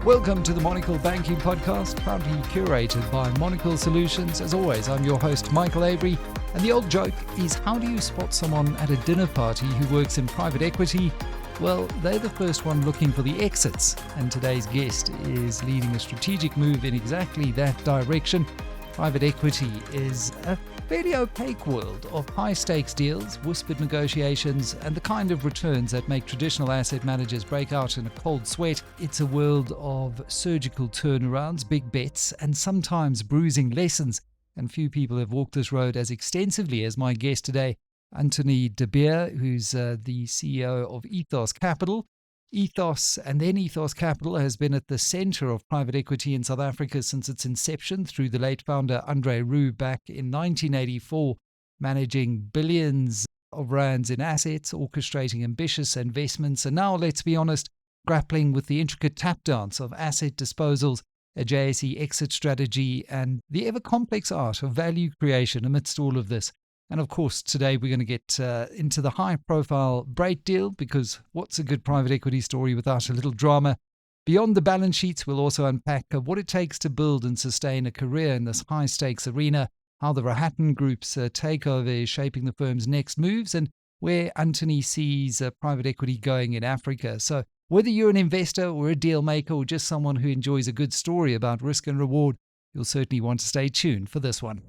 Welcome to the Monocle Banking Podcast, proudly curated by Monocle Solutions. As always, I'm your host, Michael Avery, and the old joke is, how do you spot someone at a dinner party who works in private equity? Well, they're the first one looking for the exits, and today's guest is leading a strategic move in exactly that direction. Private equity is a fairly opaque world of high-stakes deals, whispered negotiations, and the kind of returns that make traditional asset managers break out in a cold sweat. It's a world of surgical turnarounds, big bets, and sometimes bruising lessons. And few people have walked this road as extensively as my guest today, Anthonie de Beer, who's the CEO of Ethos Capital. Ethos and then Ethos Capital has been at the center of private equity in South Africa since its inception through the late founder Andre Roux back in 1984, managing billions of rands in assets, orchestrating ambitious investments, and now, let's be honest, grappling with the intricate tap dance of asset disposals, a JSE exit strategy, and the ever-complex art of value creation amidst all of this. And of course, today we're going to get into the high-profile Brait deal, because what's a good private equity story without a little drama? Beyond the balance sheets, we'll also unpack what it takes to build and sustain a career in this high-stakes arena, how the Rohatyn Group's takeover is shaping the firm's next moves, and where Anthonie sees private equity going in Africa. So whether you're an investor or a deal maker or just someone who enjoys a good story about risk and reward, you'll certainly want to stay tuned for this one.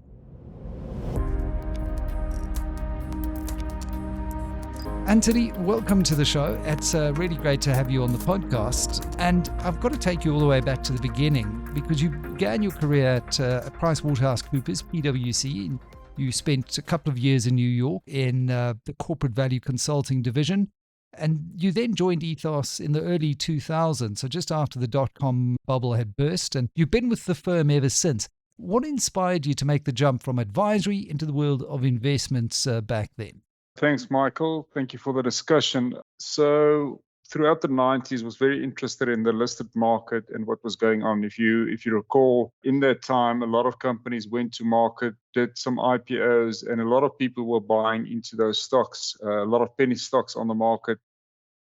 Anthonie, welcome to the show. It's really great to have you on the podcast. And I've got to take you all the way back to the beginning, because you began your career at PricewaterhouseCoopers, PwC. And you spent a couple of years in New York in the corporate value consulting division. And you then joined Ethos in the early 2000s, so just after the dot-com bubble had burst. And you've been with the firm ever since. What inspired you to make the jump from advisory into the world of investments back then? Thanks, Michael. Thank you for the discussion. So throughout the 90s, was very interested in the listed market and what was going on. If you recall, in that time, a lot of companies went to market, did some IPOs, and a lot of people were buying into those stocks, a lot of penny stocks on the market.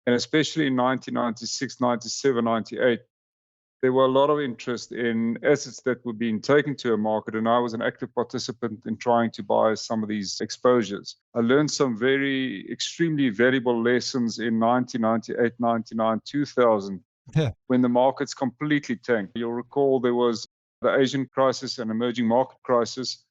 And especially in 1996, 97, 98, there were a lot of interest in assets that were being taken to a market, and I was an active participant in trying to buy some of these exposures. I learned some very extremely valuable lessons in 1998, 99, 2000, when the markets completely tanked. You'll recall there was the Asian crisis and emerging market crisis,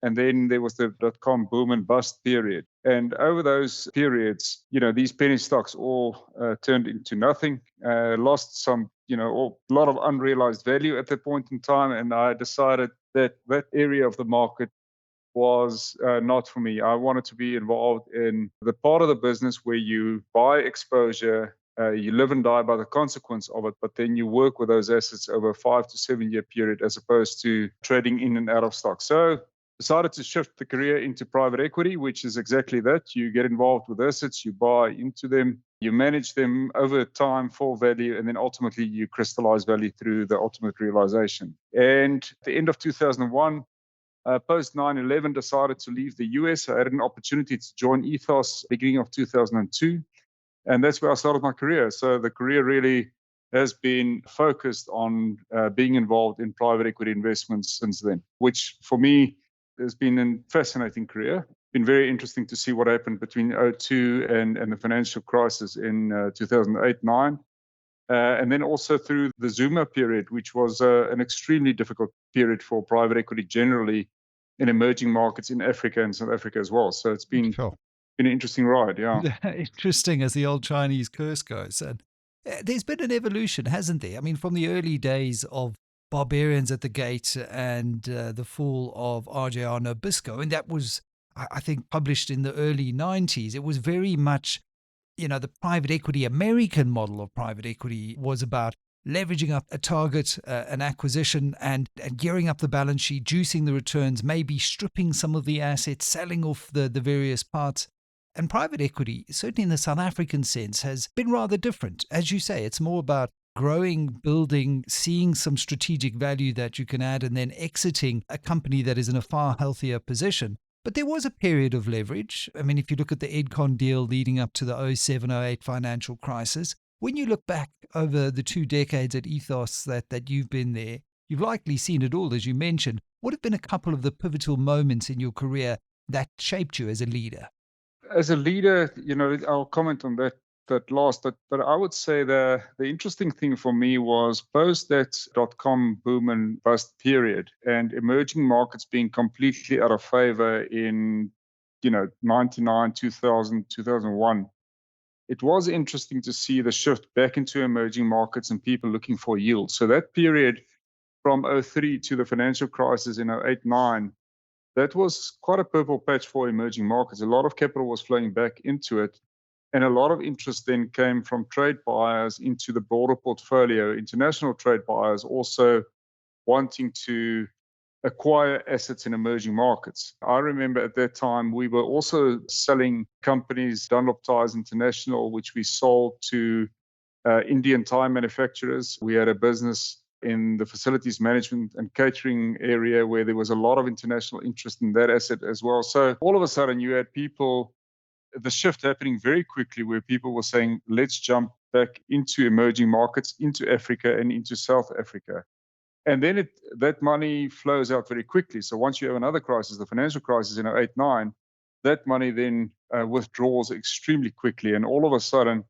and then there was the dot-com boom and bust period. And over those periods, these penny stocks all turned into nothing, lost some, a lot of unrealized value at that point in time. And I decided that that area of the market was not for me. I wanted to be involved in the part of the business where you buy exposure, you live and die by the consequence of it, but then you work with those assets over a 5 to 7 year period as opposed to trading in and out of stock. So decided to shift the career into private equity, which is exactly that. You get involved with assets, you buy into them, you manage them over time for value, and then ultimately you crystallize value through the ultimate realization. And at the end of 2001, post 9/11, decided to leave the US. I had an opportunity to join Ethos beginning of 2002, and that's where I started my career. So the career really has been focused on being involved in private equity investments since then, which for me has been a fascinating career. Been very interesting to see what happened between 2002 and the financial crisis in 2008-9. And then also through the Zuma period, which was an extremely difficult period for private equity generally in emerging markets in Africa and South Africa as well. So it's been an interesting ride, yeah. Interesting, as the old Chinese curse goes. And there's been an evolution, hasn't there? I mean, from the early days of Barbarians at the Gate and the fall of RJR Nabisco, and that was, I think, published in the early 90s. It was very much, the private equity, American model of private equity was about leveraging up a target, an acquisition, and gearing up the balance sheet, juicing the returns, maybe stripping some of the assets, selling off the various parts. And private equity, certainly in the South African sense, has been rather different. As you say, it's more about growing, building, seeing some strategic value that you can add, and then exiting a company that is in a far healthier position. But there was a period of leverage. I mean, if you look at the Edcon deal leading up to the 07-08 financial crisis, When you look back over the 2 decades at Ethos that you've been there, you've likely seen it all, as you mentioned. What have been a couple of the pivotal moments in your career that shaped you as a leader? As a leader, I'll comment on that last, but I would say the interesting thing for me was post that .com boom and bust period and emerging markets being completely out of favor in 99, 2000, 2001. It was interesting to see the shift back into emerging markets and people looking for yield. So that period from '03 to the financial crisis in '08, '09, that was quite a purple patch for emerging markets. A lot of capital was flowing back into it. And a lot of interest then came from trade buyers into the broader portfolio, international trade buyers also wanting to acquire assets in emerging markets. I remember at that time we were also selling companies, Dunlop Tires International, which we sold to Indian tire manufacturers. We had a business in the facilities management and catering area where there was a lot of international interest in that asset as well. So all of a sudden you had people, the shift happening very quickly where people were saying, let's jump back into emerging markets, into Africa and into South Africa. And then that money flows out very quickly. So once you have another crisis, the financial crisis in '08, '09, that money then withdraws extremely quickly. And all of a sudden,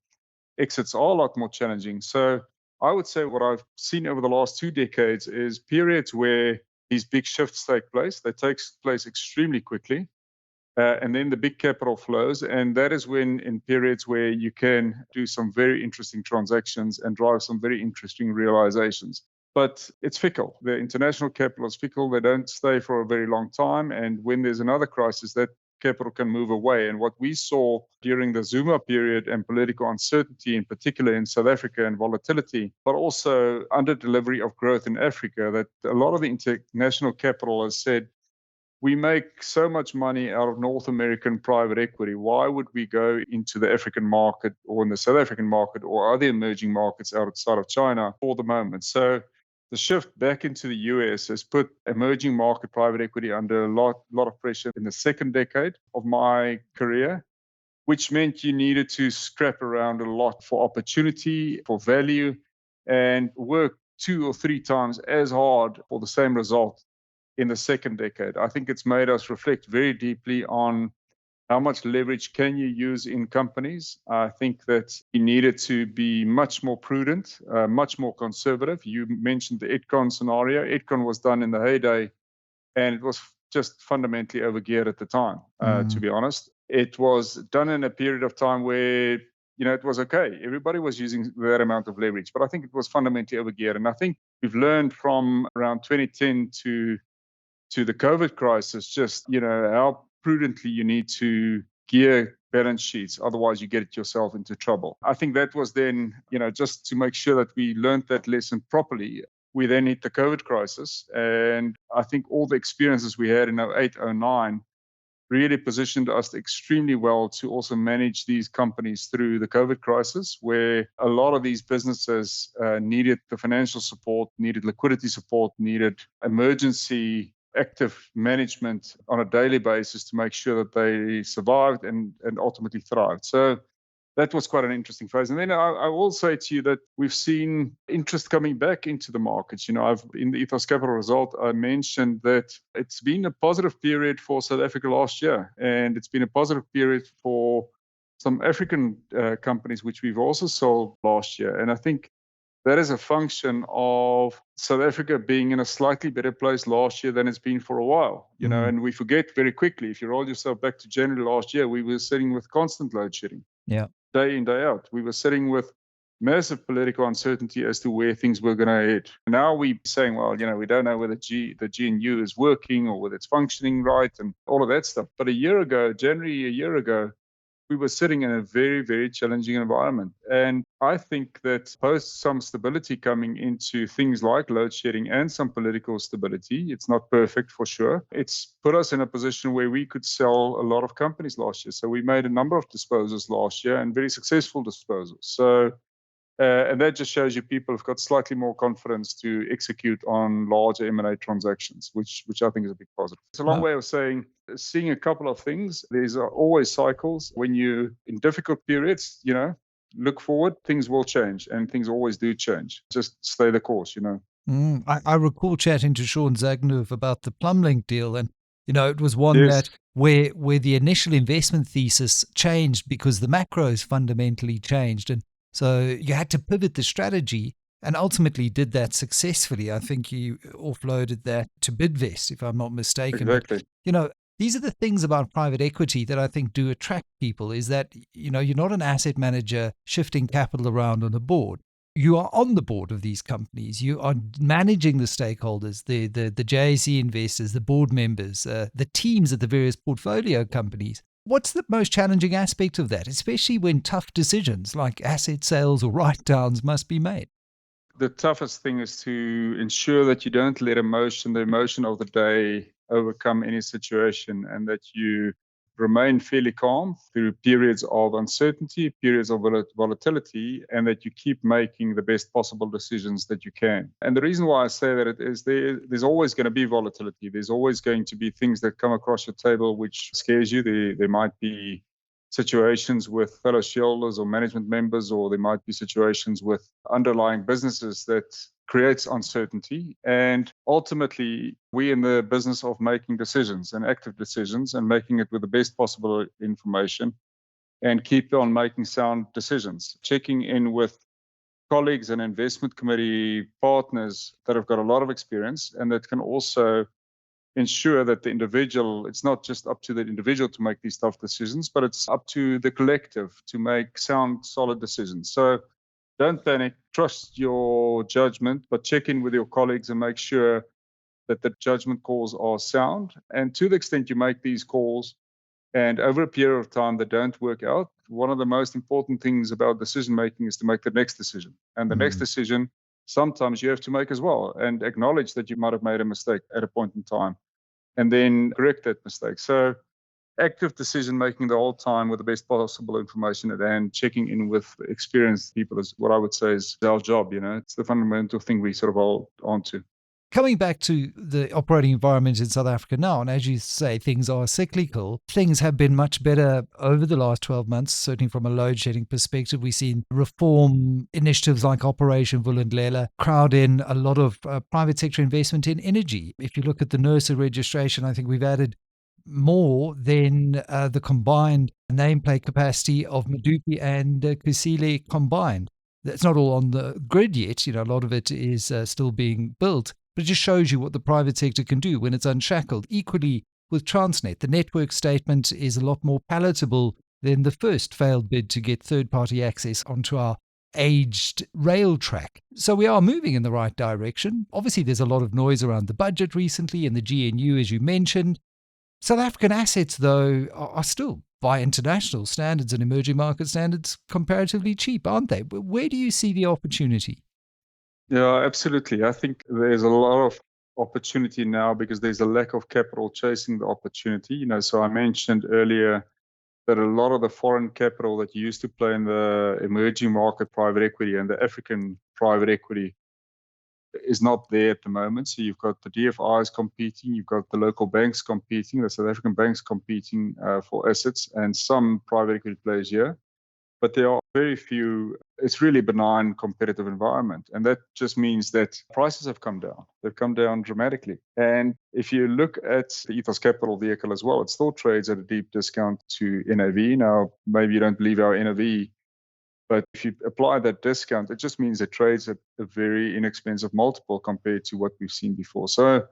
exits are a lot more challenging. So I would say what I've seen over the last 2 decades is periods where these big shifts take place. They take place extremely quickly. And then the big capital flows. And that is when, in periods where you can do some very interesting transactions and drive some very interesting realizations. But it's fickle. The international capital is fickle. They don't stay for a very long time. And when there's another crisis, that capital can move away. And what we saw during the Zuma period and political uncertainty, in particular in South Africa and volatility, but also under delivery of growth in Africa, that a lot of the international capital has said, we make so much money out of North American private equity. Why would we go into the African market or in the South African market or other emerging markets outside of China for the moment? So the shift back into the US has put emerging market private equity under a lot of pressure in the second decade of my career, which meant you needed to scrap around a lot for opportunity, for value, and work 2 or 3 times as hard for the same result in the second decade. I think it's made us reflect very deeply on how much leverage can you use in companies. I think that you needed to be much more prudent, much more conservative. You mentioned the Edcon scenario. Edcon was done in the heyday, and it was just fundamentally overgeared at the time, to be honest. It was done in a period of time where it was okay. Everybody was using that amount of leverage, but I think it was fundamentally overgeared. And I think we've learned from around 2010 to the COVID crisis, just how prudently you need to gear balance sheets, otherwise you get yourself into trouble. I think that was then, just to make sure that we learned that lesson properly. We then hit the COVID crisis, and I think all the experiences we had in '08, '09 really positioned us extremely well to also manage these companies through the COVID crisis, where a lot of these businesses needed the financial support, needed liquidity support, needed emergency active management on a daily basis to make sure that they survived and ultimately thrived. So that was quite an interesting phase. And then I will say to you that we've seen interest coming back into the markets. I've in the Ethos Capital result, I mentioned that it's been a positive period for South Africa last year, and it's been a positive period for some African companies, which we've also sold last year. And I think that is a function of South Africa being in a slightly better place last year than it's been for a while, and we forget very quickly. If you roll yourself back to January last year, we were sitting with constant load shedding. Yeah. Day in, day out. We were sitting with massive political uncertainty as to where things were going to head. Now we're saying, well, we don't know whether the GNU is working or whether it's functioning right and all of that stuff. But January a year ago, we were sitting in a very, very challenging environment. And I think that post some stability coming into things like load shedding and some political stability, it's not perfect for sure. It's put us in a position where we could sell a lot of companies last year. So we made a number of disposals last year and very successful disposals. So and that just shows you people have got slightly more confidence to execute on larger M&A transactions, which I think is a big positive. It's a long way of saying, seeing a couple of things. There's always cycles when you're in difficult periods, look forward, things will change, and things always do change. Just stay the course, I recall chatting to Sean Zagnov about the Plumlink deal, and it was one Yes, that where the initial investment thesis changed because the macros fundamentally changed, and so you had to pivot the strategy, and ultimately did that successfully. I think you offloaded that to Bidvest, if I'm not mistaken. But exactly. these are the things about private equity that I think do attract people. Is that you're not an asset manager shifting capital around on a board. You are on the board of these companies. You are managing the stakeholders, the JAC investors, the board members, the teams at the various portfolio companies. What's the most challenging aspect of that, especially when tough decisions like asset sales or write-downs must be made? The toughest thing is to ensure that you don't let the emotion of the day, overcome any situation, and that you remain fairly calm through periods of uncertainty, periods of volatility, and that you keep making the best possible decisions that you can. And the reason why I say that it is there's always going to be volatility. There's always going to be things that come across your table which scares you. There might be situations with fellow shareholders or management members, or there might be situations with underlying businesses that creates uncertainty. And ultimately, we're in the business of making decisions and active decisions and making it with the best possible information and keep on making sound decisions, checking in with colleagues and investment committee partners that have got a lot of experience and that can also ensure that the individual, it's not just up to the individual to make these tough decisions, but it's up to the collective to make sound, solid decisions. So don't panic, trust your judgment, but check in with your colleagues and make sure that the judgment calls are sound. And to the extent you make these calls and over a period of time that don't work out, one of the most important things about decision making is to make the next decision. And the next decision, sometimes you have to make as well and acknowledge that you might have made a mistake at a point in time and then correct that mistake. So active decision making the whole time with the best possible information at hand, checking in with experienced people is what I would say is our job. It's the fundamental thing we sort of hold on to. Coming back to the operating environment in South Africa now, and as you say, things are cyclical. Things have been much better over the last 12 months, certainly from a load shedding perspective. We've seen reform initiatives like Operation Vulindlela crowd in a lot of private sector investment in energy. If you look at the NERSA registration, I think we've added more than the combined nameplate capacity of Medupi and Kusile combined. That's not all on the grid yet. A lot of it is still being built. But it just shows you what the private sector can do when it's unshackled. Equally with Transnet, the network statement is a lot more palatable than the first failed bid to get third-party access onto our aged rail track. So we are moving in the right direction. Obviously, there's a lot of noise around the budget recently and the GNU, as you mentioned. South African assets, though, are still, by international standards and emerging market standards, comparatively cheap, aren't they? But where do you see the opportunity? Yeah, absolutely. I think there's a lot of opportunity now because there's a lack of capital chasing the opportunity. So I mentioned earlier that a lot of the foreign capital that used to play in the emerging market private equity and the African private equity is not there at the moment. So you've got the DFIs competing, you've got the local banks competing, the South African banks competing for assets, and some private equity players here. But there are very few. It's really a benign competitive environment. And that just means that prices have come down. They've come down dramatically. And if you look at the Ethos Capital vehicle as well, it still trades at a deep discount to NAV. Now, maybe you don't believe our NAV, but if you apply that discount, it just means it trades at a very inexpensive multiple compared to what we've seen before. So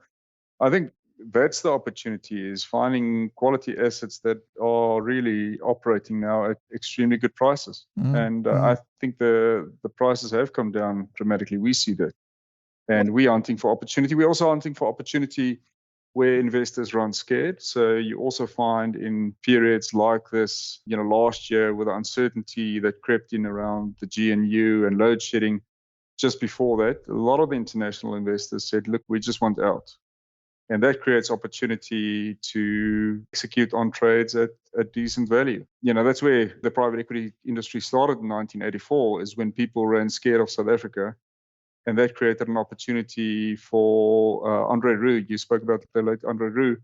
I think that's the opportunity, is finding quality assets that are really operating now at extremely good prices. And I think the prices have come down dramatically. We see that. And we're hunting for opportunity. We're also hunting for opportunity where investors run scared. So you also find in periods like this, last year with the uncertainty that crept in around the GNU and load shedding, just before that, a lot of the international investors said, look, we just want out. And that creates opportunity to execute on trades at a decent value. That's where the private equity industry started in 1984, is when people ran scared of South Africa. And that created an opportunity for Andre Roux. You spoke about the late Andre Roux,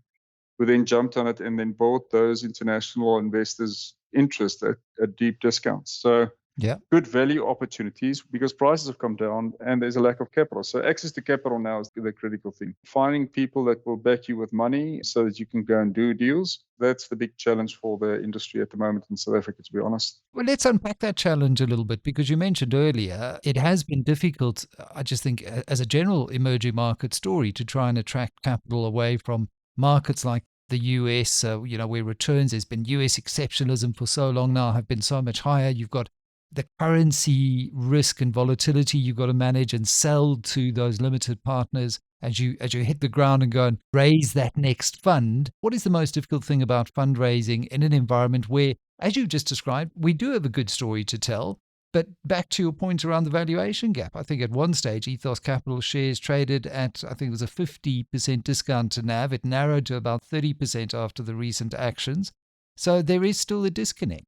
who then jumped on it and then bought those international investors' interest at deep discounts. So Yeah. good value opportunities because prices have come down and there's a lack of capital. So access to capital now is the critical thing. Finding people that will back you with money so that you can go and do deals, that's the big challenge for the industry at the moment in South Africa, to be honest. Well, let's unpack that challenge a little bit because you mentioned earlier it has been difficult, I just think, as a general emerging market story to try and attract capital away from markets like the US, where returns, there's been US exceptionalism for so long now, have been so much higher. You've got the currency risk and volatility you've got to manage and sell to those limited partners as you hit the ground and go and raise that next fund. What is the most difficult thing about fundraising in an environment where, as you just described, we do have a good story to tell? But back to your point around the valuation gap, I think at one stage Ethos Capital shares traded at, I think it was a 50% discount to NAV. It narrowed to about 30% after the recent actions. So there is still a disconnect.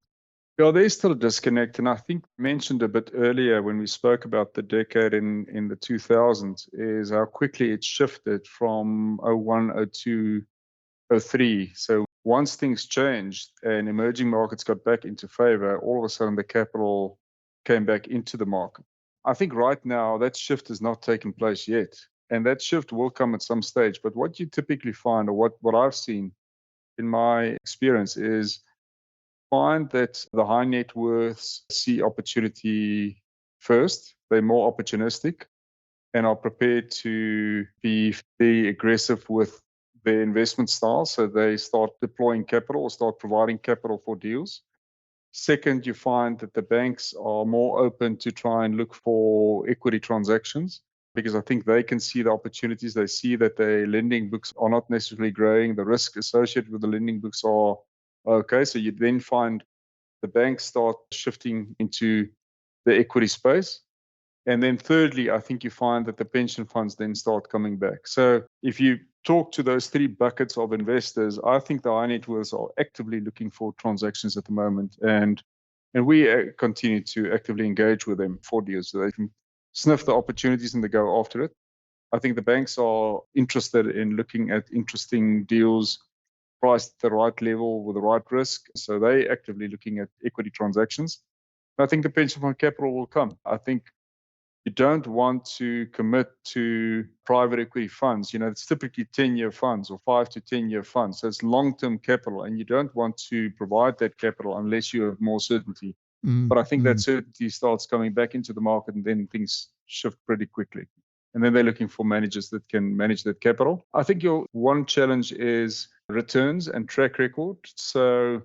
Yeah, there's still a disconnect. And I think mentioned a bit earlier when we spoke about the decade in the 2000s is how quickly it shifted from '01, '02, '03. So once things changed and emerging markets got back into favor, all of a sudden the capital came back into the market. I think right now that shift has not taken place yet. And that shift will come at some stage. But what you typically find, or what I've seen in my experience, is find that the high net worths see opportunity first. They're more opportunistic and are prepared to be very aggressive with their investment style. So they start deploying capital or start providing capital for deals. Second, you find that the banks are more open to try and look for equity transactions because I think they can see the opportunities. They see that their lending books are not necessarily growing. The risk associated with the lending books are okay. So you then find the banks start shifting into the equity space. And then thirdly, I think you find that the pension funds then start coming back. So if you talk to those three buckets of investors, I think the high net worths are actively looking for transactions at the moment. And we continue to actively engage with them for deals so they can sniff the opportunities and they go after it. I think the banks are interested in looking at interesting deals priced at the right level with the right risk. So they're actively looking at equity transactions. I think the pension fund capital will come. I think you don't want to commit to private equity funds. It's typically 10-year funds or 5 to 10-year funds. So it's long-term capital, and you don't want to provide that capital unless you have more certainty. But I think that certainty starts coming back into the market, and then things shift pretty quickly. And then they're looking for managers that can manage that capital. I think your one challenge is returns and track record. So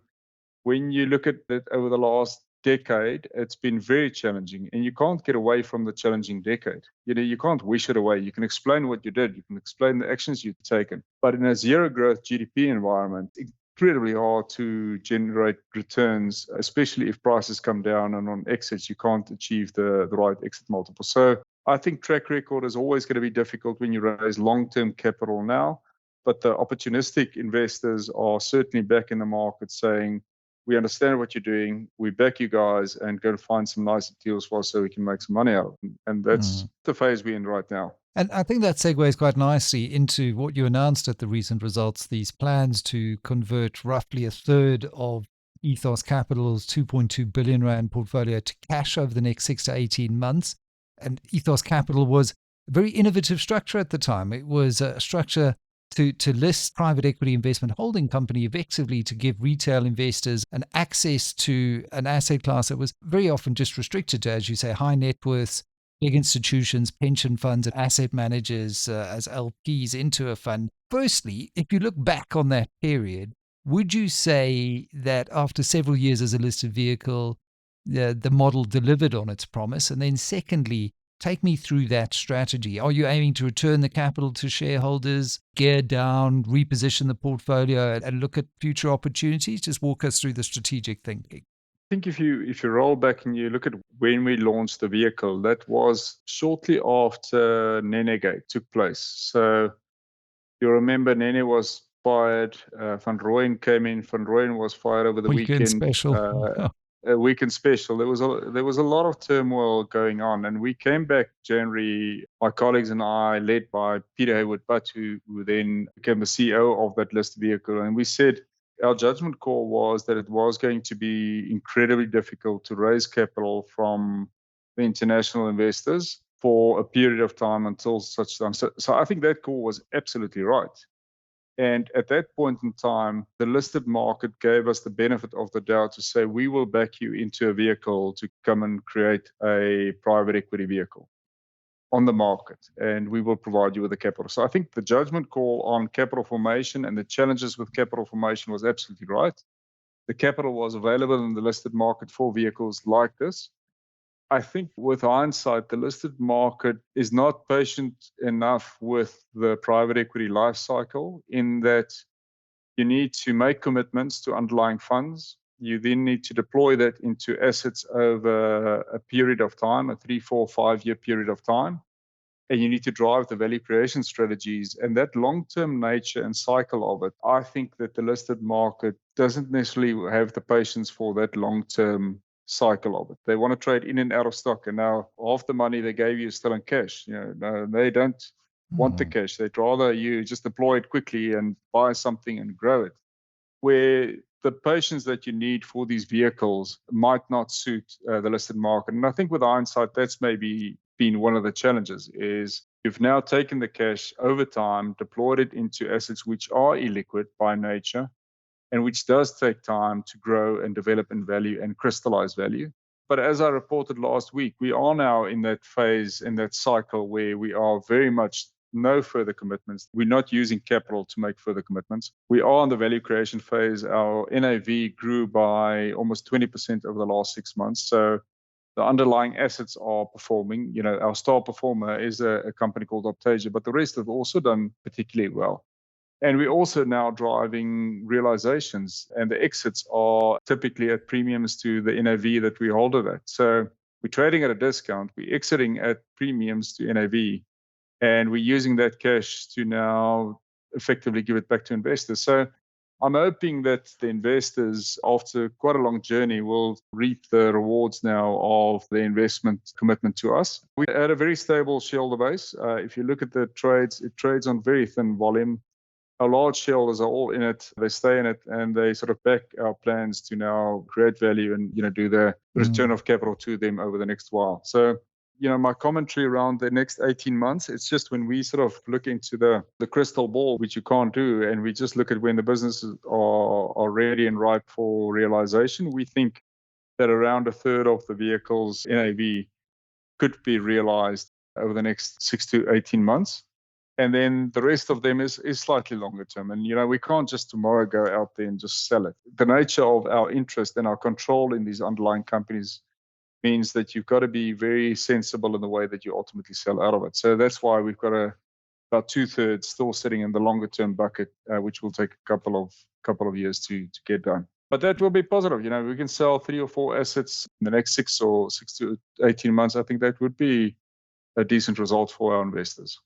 when you look at it over the last decade, it's been very challenging, and you can't get away from the challenging decade. You can't wish it away. You can explain what you did, you can explain the actions you've taken, but in a zero growth GDP environment, incredibly hard to generate returns, especially if prices come down, and on exits you can't achieve the right exit multiple. So I think track record is always going to be difficult when you raise long-term capital now, but the opportunistic investors are certainly back in the market saying, we understand what you're doing. We back you guys and go to find some nice deals for us so we can make some money out of them. And that's the phase we're in right now. And I think that segues quite nicely into what you announced at the recent results, these plans to convert roughly a third of Ethos Capital's 2.2 billion rand portfolio to cash over the next 6 to 18 months. And Ethos Capital was a very innovative structure at the time. It was a structure to list private equity investment holding company effectively to give retail investors an access to an asset class that was very often just restricted to, as you say, high net worths, big institutions, pension funds, and asset managers as LPs into a fund. Firstly, if you look back on that period, would you say that after several years as a listed vehicle, the model delivered on its promise? And then secondly, take me through that strategy. Are you aiming to return the capital to shareholders, gear down, reposition the portfolio, and look at future opportunities? Just walk us through the strategic thinking. I think if you roll back and you look at when we launched the vehicle, that was shortly after Nenegate took place. So you remember Nene was fired, Van Rooyen came in, Van Rooyen was fired over the weekend. Special. A weekend special. There was a lot of turmoil going on, and we came back January. My colleagues and I, led by Peter Hayward Butt, who then became the CEO of that listed vehicle, and we said Our judgment call was that it was going to be incredibly difficult to raise capital from the international investors for a period of time until such time. So I think that call was absolutely right. And at that point in time, the listed market gave us the benefit of the doubt to say, we will back you into a vehicle to come and create a private equity vehicle on the market, and we will provide you with the capital. So I think the judgment call on capital formation and the challenges with capital formation was absolutely right. The capital was available in the listed market for vehicles like this. I think with hindsight, the listed market is not patient enough with the private equity life cycle in that you need to make commitments to underlying funds. You then need to deploy that into assets over a period of time, a 3, 4, 5-year period of time. And you need to drive the value creation strategies. And that long-term nature and cycle of it, I think that the listed market doesn't necessarily have the patience for that long-term cycle of it. They want to trade in and out of stock. And now half the money they gave you is still in cash. No, they don't want the cash. They'd rather you just deploy it quickly and buy something and grow it. Where the patience that you need for these vehicles might not suit the listed market. And I think with hindsight, that's maybe been one of the challenges is you've now taken the cash over time, deployed it into assets which are illiquid by nature, and which does take time to grow and develop in value and crystallize value. But as I reported last week, we are now in that phase, in that cycle where we are very much no further commitments. We're not using capital to make further commitments. We are on the value creation phase. Our NAV grew by almost 20% over the last 6 months. So the underlying assets are performing. Our star performer is a company called Optasia, but the rest have also done particularly well. And we're also now driving realizations, and the exits are typically at premiums to the NAV that we hold it at. So we're trading at a discount. We're exiting at premiums to NAV. And we're using that cash to now effectively give it back to investors. So I'm hoping that the investors, after quite a long journey, will reap the rewards now of the investment commitment to us. We had a very stable shareholder base. If you look at the trades, it trades on very thin volume. Our large shareholders are all in it. They stay in it, and they sort of back our plans to now create value and do the return of capital to them over the next while. So my commentary around the next 18 months, it's just when we sort of look into the crystal ball, which you can't do, and we just look at when the businesses are ready and ripe for realization, we think that around a third of the vehicle's NAV could be realized over the next 6 to 18 months. And then the rest of them is slightly longer term. And, we can't just tomorrow go out there and just sell it. The nature of our interest and our control in these underlying companies means that you've got to be very sensible in the way that you ultimately sell out of it. So that's why we've got about 2/3 still sitting in the longer term bucket, which will take a couple of years to get done. But that will be positive. We can sell 3 or 4 assets in the next 6 to 18 months. I think that would be a decent result for our investors.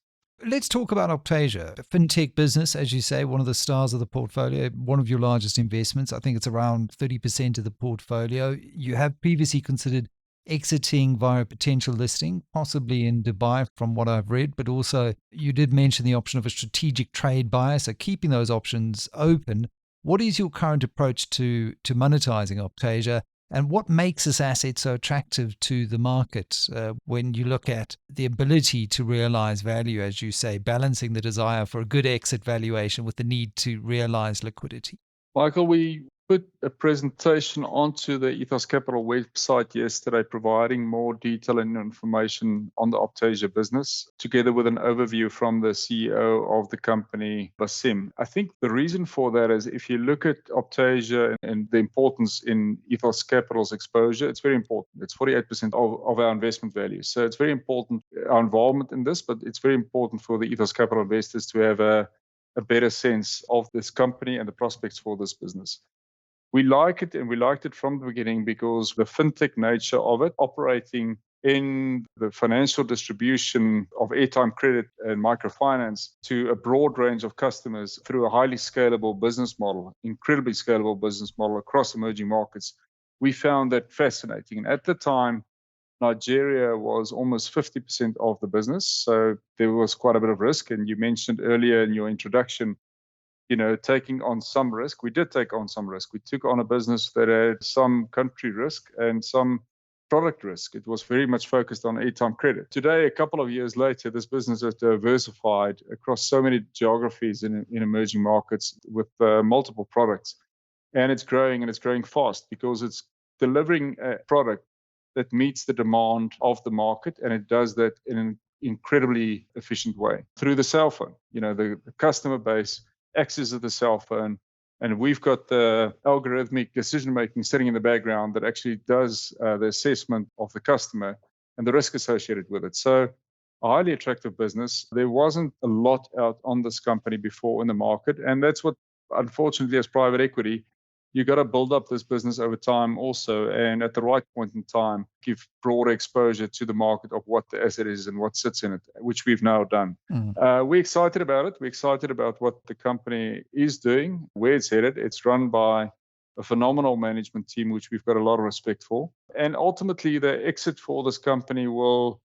Let's talk about Optasia, a fintech business, as you say, one of the stars of the portfolio, one of your largest investments. I think it's around 30% of the portfolio. You have previously considered exiting via a potential listing, possibly in Dubai from what I've read, but also you did mention the option of a strategic trade buyer, so keeping those options open. What is your current approach to monetizing Optasia? And what makes this asset so attractive to the market when you look at the ability to realize value, as you say, balancing the desire for a good exit valuation with the need to realize liquidity? Michael, we put a presentation onto the Ethos Capital website yesterday, providing more detail and information on the Optasia business, together with an overview from the CEO of the company, Basim. I think the reason for that is if you look at Optasia and the importance in Ethos Capital's exposure, it's very important. It's 48% of our investment value. So it's very important, our involvement in this, but it's very important for the Ethos Capital investors to have a better sense of this company and the prospects for this business. We like it, and we liked it from the beginning because the fintech nature of it, operating in the financial distribution of airtime credit and microfinance to a broad range of customers through a highly scalable business model, incredibly scalable business model across emerging markets. We found that fascinating. And at the time, Nigeria was almost 50% of the business. So there was quite a bit of risk. And you mentioned earlier in your introduction taking on some risk. We did take on some risk. We took on a business that had some country risk and some product risk. It was very much focused on airtime credit. Today, a couple of years later, this business has diversified across so many geographies in emerging markets with multiple products. And it's growing fast because it's delivering a product that meets the demand of the market, and it does that in an incredibly efficient way through the cell phone. The customer base accesses the cell phone, and we've got the algorithmic decision making sitting in the background that actually does the assessment of the customer and the risk associated with it. So a highly attractive business. There wasn't a lot out on this company before in the market, and that's what, unfortunately, as private equity, you got to build up this business over time also, and at the right point in time, give broader exposure to the market of what the asset is and what sits in it, which we've now done. We're excited about it. We're excited about what the company is doing, where it's headed. It's run by a phenomenal management team, which we've got a lot of respect for. And ultimately, the exit for this company will...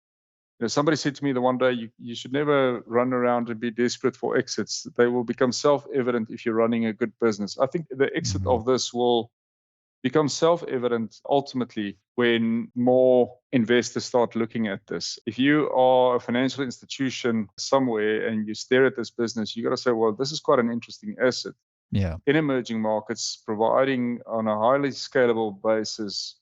somebody said to me the one day, you should never run around and be desperate for exits. They will become self-evident if you're running a good business. I think the exit of this will become self-evident ultimately when more investors start looking at this. If you are a financial institution somewhere and you stare at this business, you got to say, well, this is quite an interesting asset. Yeah. In emerging markets, providing on a highly scalable basis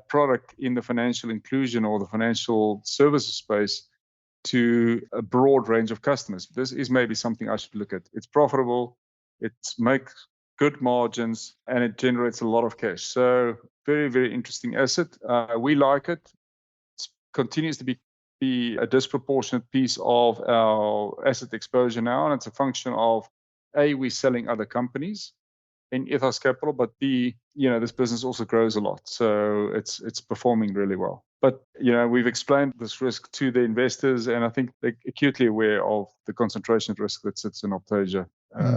product in the financial inclusion or the financial services space to a broad range of customers. This is maybe something I should look at. It's profitable, it makes good margins, and it generates a lot of cash. So very, very interesting asset. We like it. It continues to be a disproportionate piece of our asset exposure now, and it's a function of, A, we're selling other companies in Ethos Capital, but B, this business also grows a lot. So it's performing really well. But, we've explained this risk to the investors, and I think they're acutely aware of the concentration risk that sits in Optasia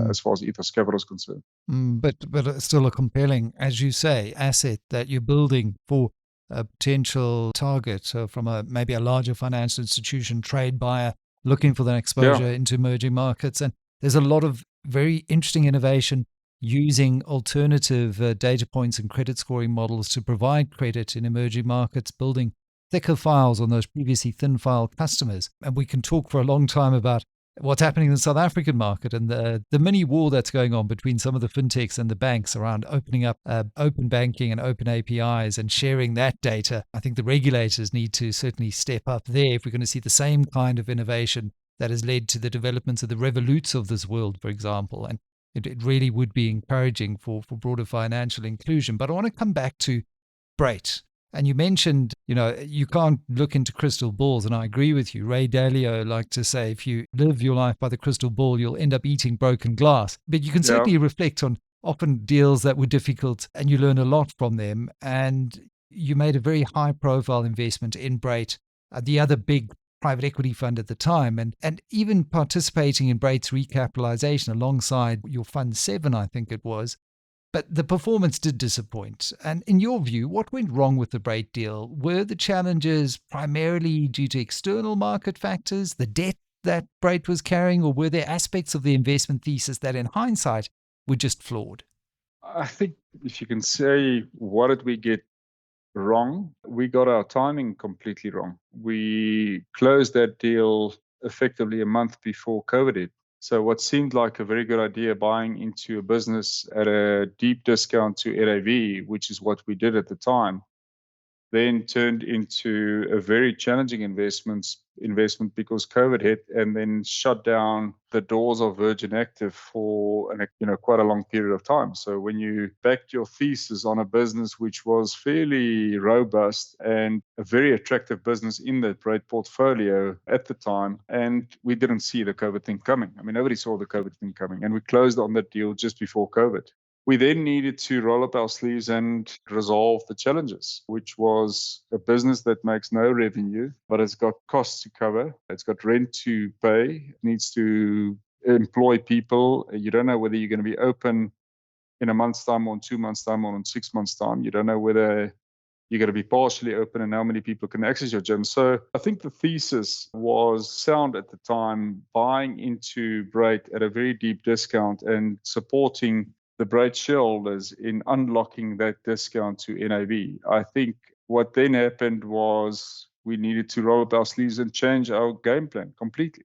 as far as Ethos Capital is concerned. But it's still a compelling, as you say, asset that you're building for a potential target from maybe a larger financial institution, trade buyer, looking for that exposure into emerging markets. And there's a lot of very interesting innovation using alternative data points and credit scoring models to provide credit in emerging markets, building thicker files on those previously thin file customers. And we can talk for a long time about what's happening in the South African market and the mini war that's going on between some of the fintechs and the banks around opening up open banking and open APIs and sharing that data. I think the regulators need to certainly step up there if we're going to see the same kind of innovation that has led to the developments of the Revoluts of this world, for example. And it really would be encouraging for broader financial inclusion. But I want to come back to Brait. And you mentioned, you can't look into crystal balls, and I agree with you. Ray Dalio liked to say, if you live your life by the crystal ball, you'll end up eating broken glass. But you can certainly reflect on often deals that were difficult, and you learn a lot from them. And you made a very high-profile investment in Brait, the other big private equity fund at the time, and even participating in Brait's recapitalization alongside your Fund 7, I think it was. But the performance did disappoint. And in your view, what went wrong with the Brait deal? Were the challenges primarily due to external market factors, the debt that Brait was carrying, or were there aspects of the investment thesis that in hindsight were just flawed? I think if you can say, what did we get wrong? We got our timing completely wrong. We closed that deal effectively a month before COVID hit. So what seemed like a very good idea, buying into a business at a deep discount to NAV, which is what we did at the time, then turned into a very challenging investment because COVID hit and then shut down the doors of Virgin Active for quite a long period of time. So when you backed your thesis on a business which was fairly robust and a very attractive business in that Brait portfolio at the time, and we didn't see the COVID thing coming. I mean, nobody saw the COVID thing coming, and we closed on that deal just before COVID. We then needed to roll up our sleeves and resolve the challenges, which was a business that makes no revenue, but it's got costs to cover. It's got rent to pay. It needs to employ people. You don't know whether you're going to be open in a month's time or in 2 months' time or in 6 months' time. You don't know whether you got to be partially open and how many people can access your gym. So I think the thesis was sound at the time, buying into Brait at a very deep discount and supporting the Brait shareholders in unlocking that discount to NAV. I think what then happened was we needed to roll up our sleeves and change our game plan completely,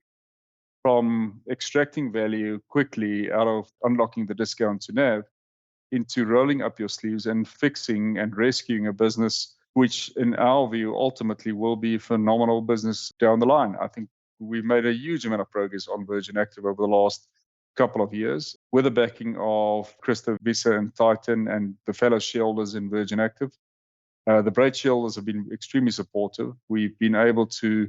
from extracting value quickly out of unlocking the discount to NAV into rolling up your sleeves and fixing and rescuing a business, which in our view ultimately will be a phenomenal business down the line. I think we've made a huge amount of progress on Virgin Active over the last couple of years with the backing of Christa Visa and Titan and the fellow shareholders in Virgin Active. The Brait shareholders have been extremely supportive. We've been able to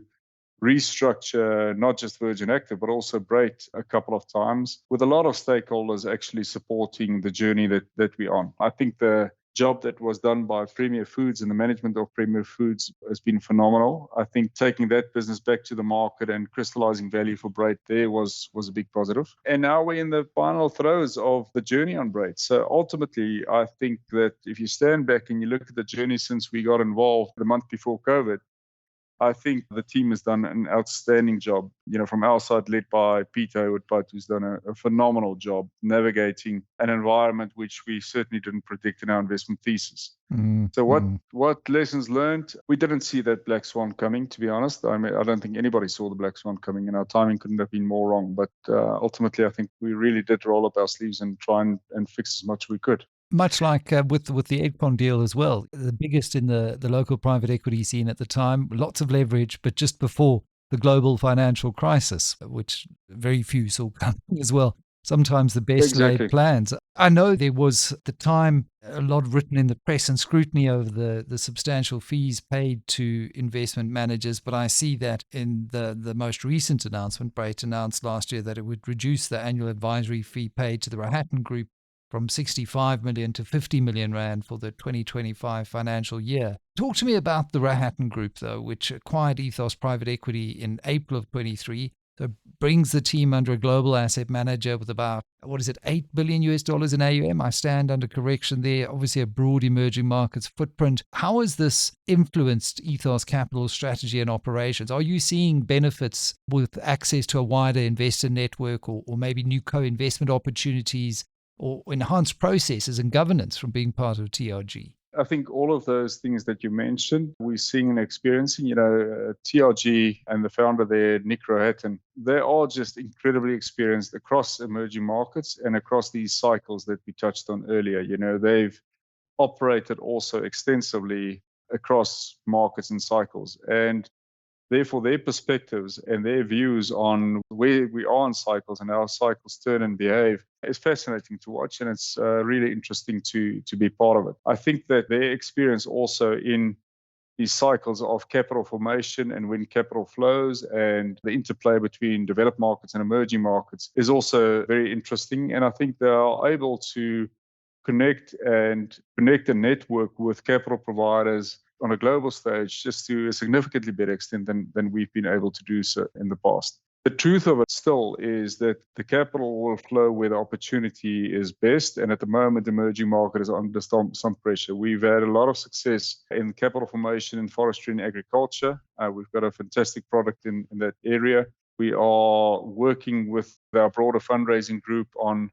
restructure not just Virgin Active, but also Brait a couple of times, with a lot of stakeholders actually supporting the journey that we're on. I think the job that was done by Premier Foods and the management of Premier Foods has been phenomenal. I think taking that business back to the market and crystallizing value for Brait there was a big positive. And now we're in the final throes of the journey on Brait. So ultimately, I think that if you stand back and you look at the journey since we got involved the month before COVID, I think the team has done an outstanding job, from our side, led by Peter Hayward-Butt, who's done a phenomenal job navigating an environment which we certainly didn't predict in our investment thesis. So what lessons learned? We didn't see that black swan coming, to be honest. I mean, I don't think anybody saw the black swan coming, and our timing couldn't have been more wrong. But ultimately, I think we really did roll up our sleeves and try and fix as much as we could. Much like with the Eggpond deal as well, the biggest in the local private equity scene at the time, lots of leverage, but just before the global financial crisis, which very few saw coming as well. Sometimes the best laid plans. I know there was at the time a lot written in the press and scrutiny over the substantial fees paid to investment managers, but I see that in the most recent announcement, Brait announced last year that it would reduce the annual advisory fee paid to the Rohatyn Group from 65 million to 50 million rand for the 2025 financial year. Talk to me about the Rohatyn Group, though, which acquired Ethos Private Equity in April of 23. So brings the team under a global asset manager with about, $8 billion in AUM? I stand under correction there. Obviously a broad emerging markets footprint. How has this influenced Ethos Capital's strategy and operations? Are you seeing benefits with access to a wider investor network or maybe new co-investment opportunities or enhanced processes and governance from being part of TRG? I think all of those things that you mentioned, we're seeing and experiencing. TRG and the founder there, Nick Rohatyn, they are just incredibly experienced across emerging markets and across these cycles that we touched on earlier. They've operated also extensively across markets and cycles. And therefore, their perspectives and their views on where we are in cycles and how cycles turn and behave is fascinating to watch, and it's really interesting to be part of it. I think that their experience also in these cycles of capital formation and when capital flows and the interplay between developed markets and emerging markets is also very interesting. And I think they are able to connect a network with capital providers on a global stage just to a significantly better extent than we've been able to do so in the past. The truth of it still is that the capital will flow where the opportunity is best. And at the moment, emerging market is under some pressure. We've had a lot of success in capital formation in forestry and agriculture. We've got a fantastic product in that area. We are working with our broader fundraising group on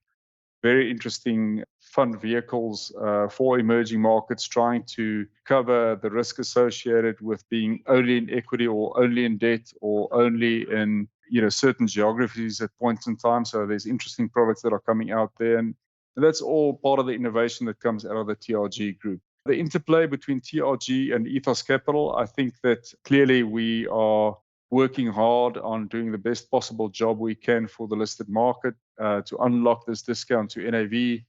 very interesting fund vehicles for emerging markets, trying to cover the risk associated with being only in equity or only in debt or only in certain geographies at points in time. So there's interesting products that are coming out there. And that's all part of the innovation that comes out of the TRG group. The interplay between TRG and Ethos Capital, I think that clearly we are working hard on doing the best possible job we can for the listed market to unlock this discount to NAV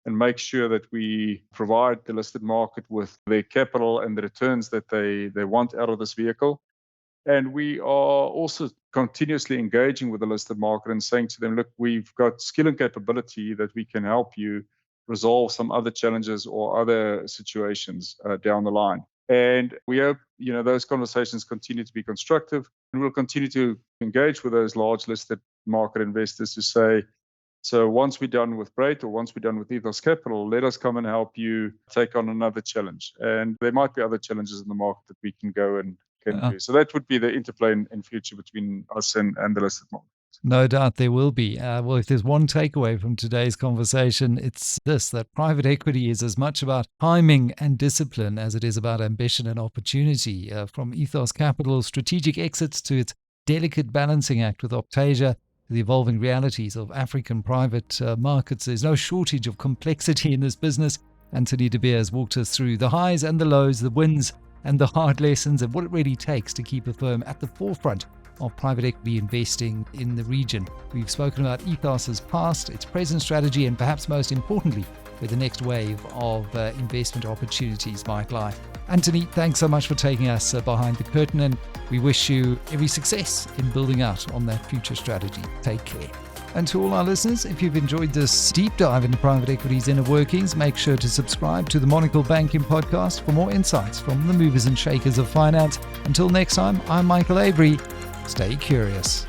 and make sure that we provide the listed market with their capital and the returns that they want out of this vehicle. And we are also continuously engaging with the listed market and saying to them, look, we've got skill and capability that we can help you resolve some other challenges or other situations down the line. And we hope, those conversations continue to be constructive, and we'll continue to engage with those large listed market investors to say, So once we're done with Brait or once we're done with Ethos Capital, let us come and help you take on another challenge. And there might be other challenges in the market that we can go and can do. So that would be the interplay in future between us and the listed market. No doubt there will be. Well, if there's one takeaway from today's conversation, it's this, that private equity is as much about timing and discipline as it is about ambition and opportunity. From Ethos Capital's strategic exits to its delicate balancing act with Optasia, the evolving realities of African private markets, there's no shortage of complexity in this business. Anthonie de Beer has walked us through the highs and the lows, the wins and the hard lessons, and what it really takes to keep a firm at the forefront of private equity investing in the region. We've spoken about Ethos's past, its present strategy, and perhaps most importantly, where the next wave of investment opportunities might lie. Anthonie, thanks so much for taking us behind the curtain, and we wish you every success in building out on that future strategy. Take care. And to all our listeners, if you've enjoyed this deep dive into private equity's inner workings, make sure to subscribe to the Monocle Banking Podcast for more insights from the movers and shakers of finance. Until next time, I'm Michael Avery. Stay curious.